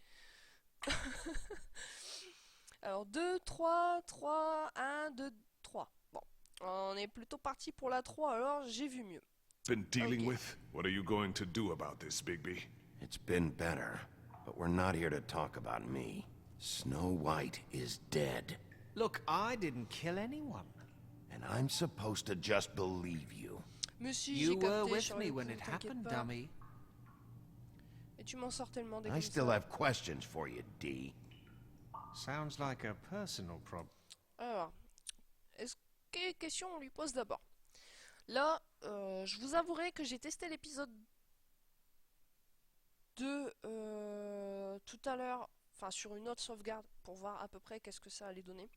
Alors 2, 3, 3, 1, 2, 3. Bon, on est plutôt parti pour la 3, alors j'ai vu mieux. been dealing Okay. with? What are you going to do about this, Bigby? It's been better, but we're not here to talk about me. Snow White is dead, Look, I didn't kill anyone. and I'm supposed to just believe you. Monsieur, You j'ai were capté with sur me le when coup, it t'inquiète happened, pas. dummy. Et tu m'en sors tellement des I comme still ça. have questions for you, D. Sounds like a personal problem. Alors, quelle question on lui pose d'abord? Là, je vous avouerai que j'ai testé l'épisode 2 tout à l'heure, enfin sur une autre sauvegarde, pour voir à peu près qu'est-ce que ça allait donner.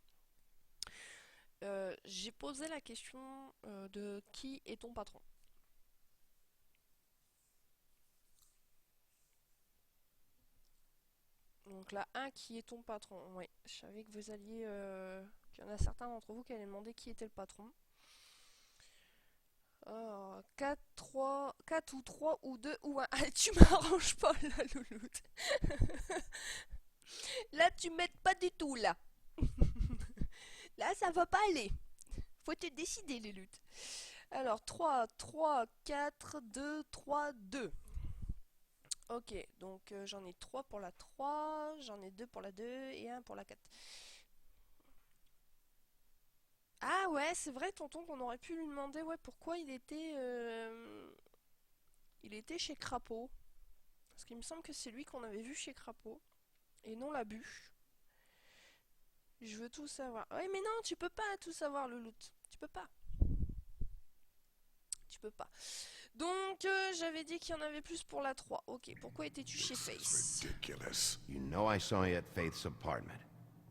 J'ai posé la question de qui est ton patron? Donc là, qui est ton patron? Oui, je savais que vous alliez... qu'il y en a certains d'entre vous qui allaient demander qui était le patron. 4, 3, 4 ou 3 ou 2 ou 1. Ah, tu m'arranges pas là, louloute. Là, tu m'aides pas du tout, là. Là, ça va pas aller. Faut te décider, les luttes. Alors, 3, 3, 4, 2, 3, 2. Ok, donc j'en ai 3 pour la 3, j'en ai 2 pour la 2 et 1 pour la 4. Ah ouais, c'est vrai, tonton, qu'on aurait pu lui demander pourquoi il était chez Crapaud. Parce qu'il me semble que c'est lui qu'on avait vu chez Crapaud. Et non la bûche. Je veux tout savoir. Oui, mais non, tu peux pas tout savoir, le loot. Tu peux pas. Tu peux pas. Donc, j'avais dit qu'il y en avait plus pour la 3. Ok, pourquoi étais-tu chez Face? You know I saw you at Faith's apartment.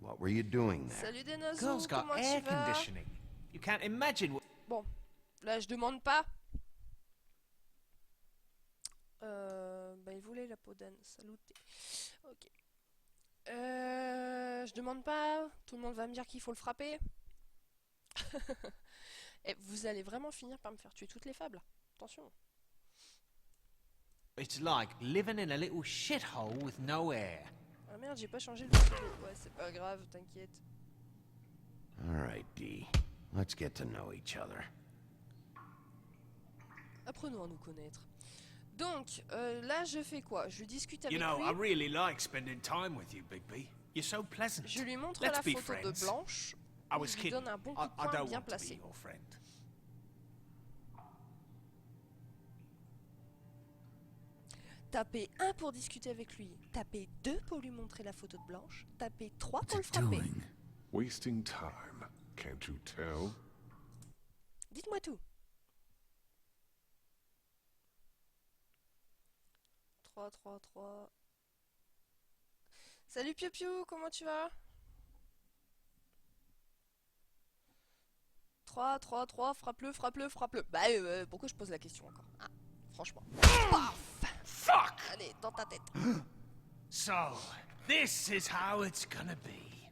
What were you doing there? Salut Denozo, Girl's got comment air tu vas? conditioning. You can't imagine what... Bon, là je demande pas. Bah il voulait la peau d'âne, saluté. Ok. Je demande pas, tout le monde va me dire qu'il faut le frapper. Et vous allez vraiment finir par me faire tuer toutes les fables. Attention. It's like living in a little shithole with no air. Ah merde, j'ai pas changé le photo. Ouais, c'est pas grave, t'inquiète. Alright, Dee. Let's get to know each other. Apprenons à nous connaître. Donc, là, je fais quoi? Je discute avec You know, I lui. really like spending time with you, Bigby. You're so pleasant. Je lui montre Let's la be photo de friends. Blanche. I Je was lui kidding. donne un bon coup de I poing don't bien want to be placé. your friend. Tapez 1 pour discuter avec lui. Tapez 2 pour lui montrer la photo de Blanche. Tapez 3 pour le What's it frapper. doing? Wasting time. Can't you tell? Dites-moi tout. 3, 3, 3. Salut Piu Piu, comment tu vas? 3, 3, 3, frappe-le, frappe-le, frappe-le. Bah, pourquoi je pose la question encore? Ah, franchement. Paf! Fuck! Allez, dans ta tête. So, this is how it's gonna be.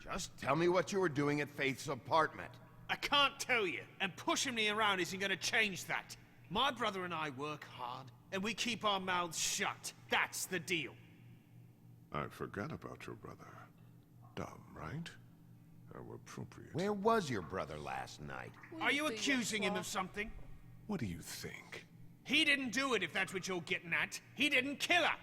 Just tell me what you were doing at Faith's apartment. I can't tell you, and pushing me around isn't gonna change that. My brother and I work hard, and we keep our mouths shut. That's the deal. I forgot about your brother. Dumb, right? How appropriate. Where was your brother last night? Are you Oui, accusing him hier of something? What do you think? He didn't do it, if that's what you're getting at. He didn't kill her.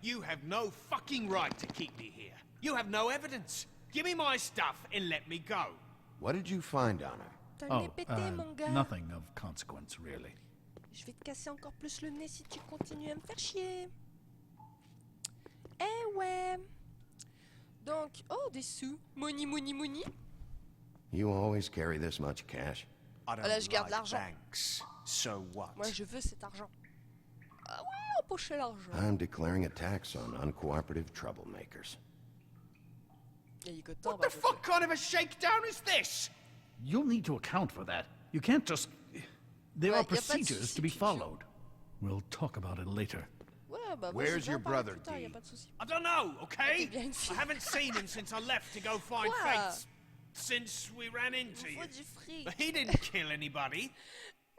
You have no fucking right to keep me here. You have no evidence. Give me my stuff and let me go. What did you find on her? T'as le Oh, nez pété, mon gars. nothing of consequence, really. Je vais te casser encore plus le nez si tu continues à me faire chier. Eh ouais. Donc, oh, des sous. Money, money, money. You always carry this much cash? I don't Là, je garde like l'argent. banks. So what? Moi, je veux cet argent. Ah ouais, empocher l'argent. I'm declaring a tax on uncooperative troublemakers. Et il cote What the fuck kind of a shakedown is this? You'll need to account for that. You can't just... There Ouais, are y a pas de procedures souci, to be Piu-Piu. followed. We'll talk about it later. Ouais, bah, Where's your brother, Il y a Dee? pas de souci. I don't know, okay? t'es bien une I fille. haven't seen him since I left to go find Quoi? Faith. Since we ran into Il you. faut du fric. But he didn't kill anybody.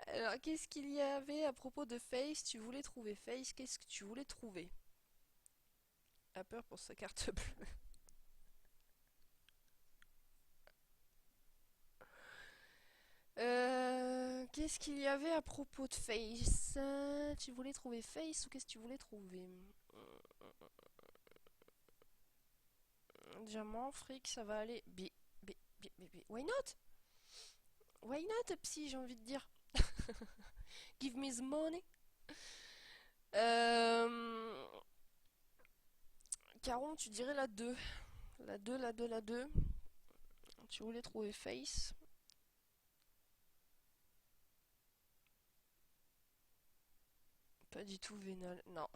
Alors, qu'est-ce qu'il y avait à propos de Face? Tu voulais trouver Face, qu'est-ce que tu voulais trouver? A peur pour sa carte bleue. Qu'est-ce qu'il y avait à propos de Face? Tu voulais trouver Face ou qu'est-ce que tu voulais trouver? Diamant, fric, ça va aller. Why not? Why not, psy, j'ai envie de dire. Give me the money. Caron, tu dirais la 2. La 2, la 2, la 2. Tu voulais trouver Face. Pas du tout vénal, non.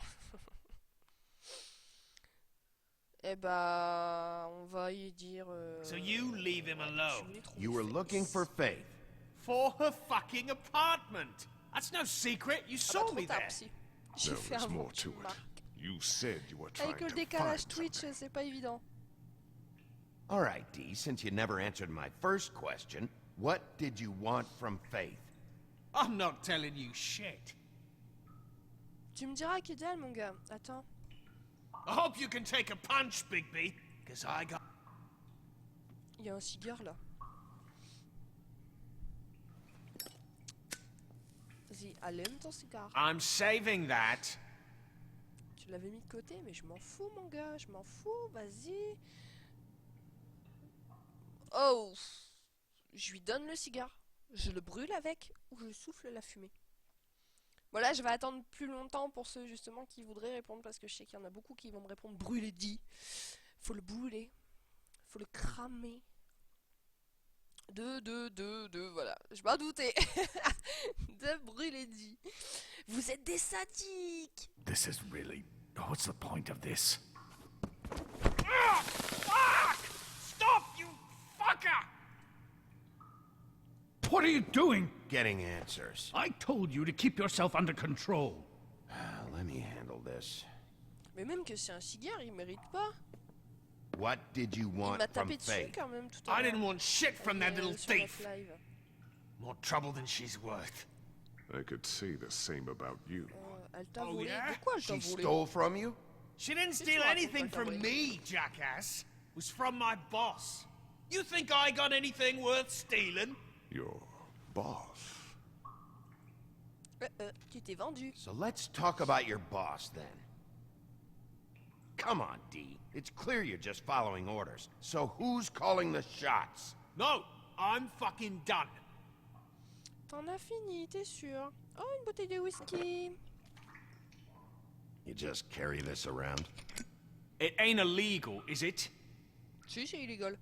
Eh bah, on va y dire. So you leave him tu alone. voulais trouver You were Face. looking for Faith. For her fucking apartment. That's no secret. You Ah bah, saw trop me tard, there. psy. J'ai There fait was un more mot to qui it. marque. You said you were trying Avec le to décalage find Twitch, something. c'est pas évident. All right, Dee, since you never answered my first question, what did you want from Faith? I'm not telling you shit. Tu me diras que dalle, mon gars. Attends. I hope you can take a punch, Bigby, because I got... Il y a un cigare là. Vas-y, allume ton cigare. I'm saving that. Tu l'avais mis de côté, mais je m'en fous, mon gars. Je m'en fous. Vas-y. Oh. Je lui donne le cigare. Je le brûle avec ou je souffle la fumée. Bon là, je vais attendre plus longtemps pour ceux justement qui voudraient répondre parce que je sais qu'il y en a beaucoup qui vont me répondre brûler dit. Faut le brûler. Faut le cramer. Voilà. Je m'en doutais. De brûler dit. Vous êtes des sadiques. This is really... What's the point of this? What are you doing? Getting answers. I told you to keep yourself under control. Let me handle this. Mais même que c'est un cigare, il mérite pas. What did you Il want m'a from tapé dessus Faith? quand même tout à l'heure. I didn't want shit from that little Sur thief. notre live. More trouble than she's worth. I could say the same about you. Elle t'a Oh, volé. yeah? De quoi elle t'a She volé? stole from you? She didn't Qu'est-ce que steal tu racontes, anything pas, from Gabriel? me, jackass. It was from my boss. You think I got anything worth stealing? Your boss. Tu t'es vendu. So let's talk about your boss then. Come on, Dee. It's clear you're just following orders. So who's calling the shots? No, I'm fucking done. T'en as fini, t'es sûr? Oh, une bouteille de whisky. You just carry this around? It ain't illegal, is it? Si, c'est illégal.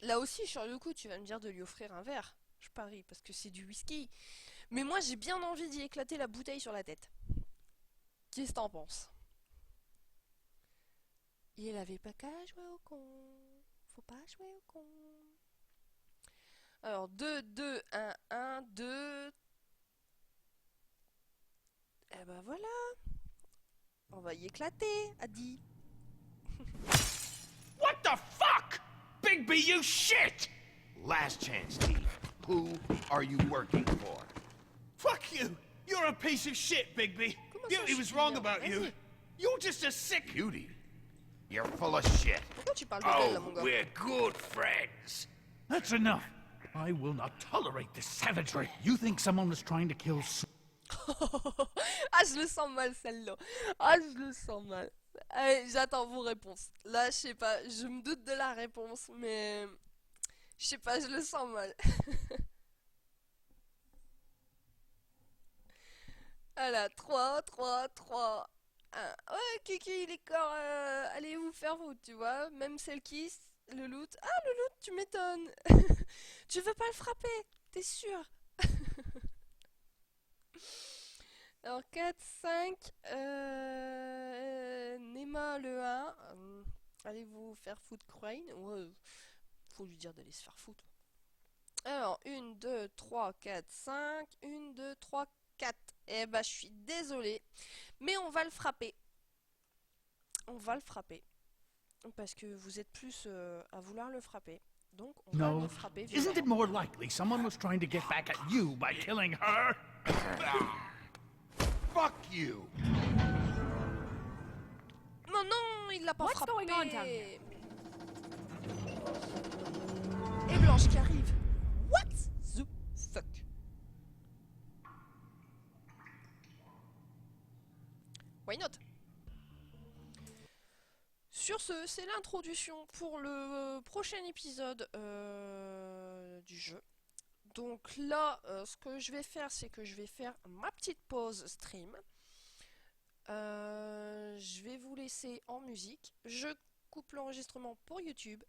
Là aussi, sur le coup, tu vas me dire de lui offrir un verre. Je parie, parce que c'est du whisky. Mais moi, j'ai bien envie d'y éclater la bouteille sur la tête. Qu'est-ce que t'en penses? Il avait pas qu'à jouer au con. Faut pas jouer au con. Alors, 2, 2, 1, 1, 2. Eh ben voilà. On va y éclater, Adi. What the fuck? Bigby, you shit! Last chance, Dee. Who are you working for? Fuck you! You're a piece of shit, Bigby. Comment ça, Beauty je was suis wrong bien? about you. Vas-y. You're just a sick... Beauty? You're full of shit. Pourquoi tu parles de elle, là, mon Oh, gars? we're good friends. That's enough. I will not tolerate this savagery. You think someone was trying to kill Ah, je le sens mal, celle-là. Ah, je le sens mal. Allez, j'attends vos réponses. Là, je sais pas, je me doute de la réponse, mais... Je sais pas, je le sens mal. Voilà, 3, 3, 3, 1. Ouais, Kiki, les corps, allez vous faire foutre, tu vois. Même celle qui... Le loot. Ah, le loot, tu m'étonnes. Tu veux pas le frapper, t'es sûr? Alors 4, 5, Nema le 1, allez vous faire foutre Crane, ouais, faut lui dire d'aller se faire foutre. Alors 1, 2, 3, 4, 5, 1, 2, 3, 4, eh bah je suis désolée, mais on va le frapper. On va le frapper, parce que vous êtes plus à vouloir le frapper. Donc on va le frapper. Isn't it more likely someone was trying to get back at you by killing her? Fuck you! Non, non, il l'a pas What's frappé. going on down here? Et Blanche qui arrive. What the fuck? Why not? Sur ce, c'est l'introduction pour le prochain épisode du jeu. Donc là, ce que je vais faire, c'est que je vais faire ma petite pause stream. Je vais vous laisser en musique. Je coupe l'enregistrement pour YouTube.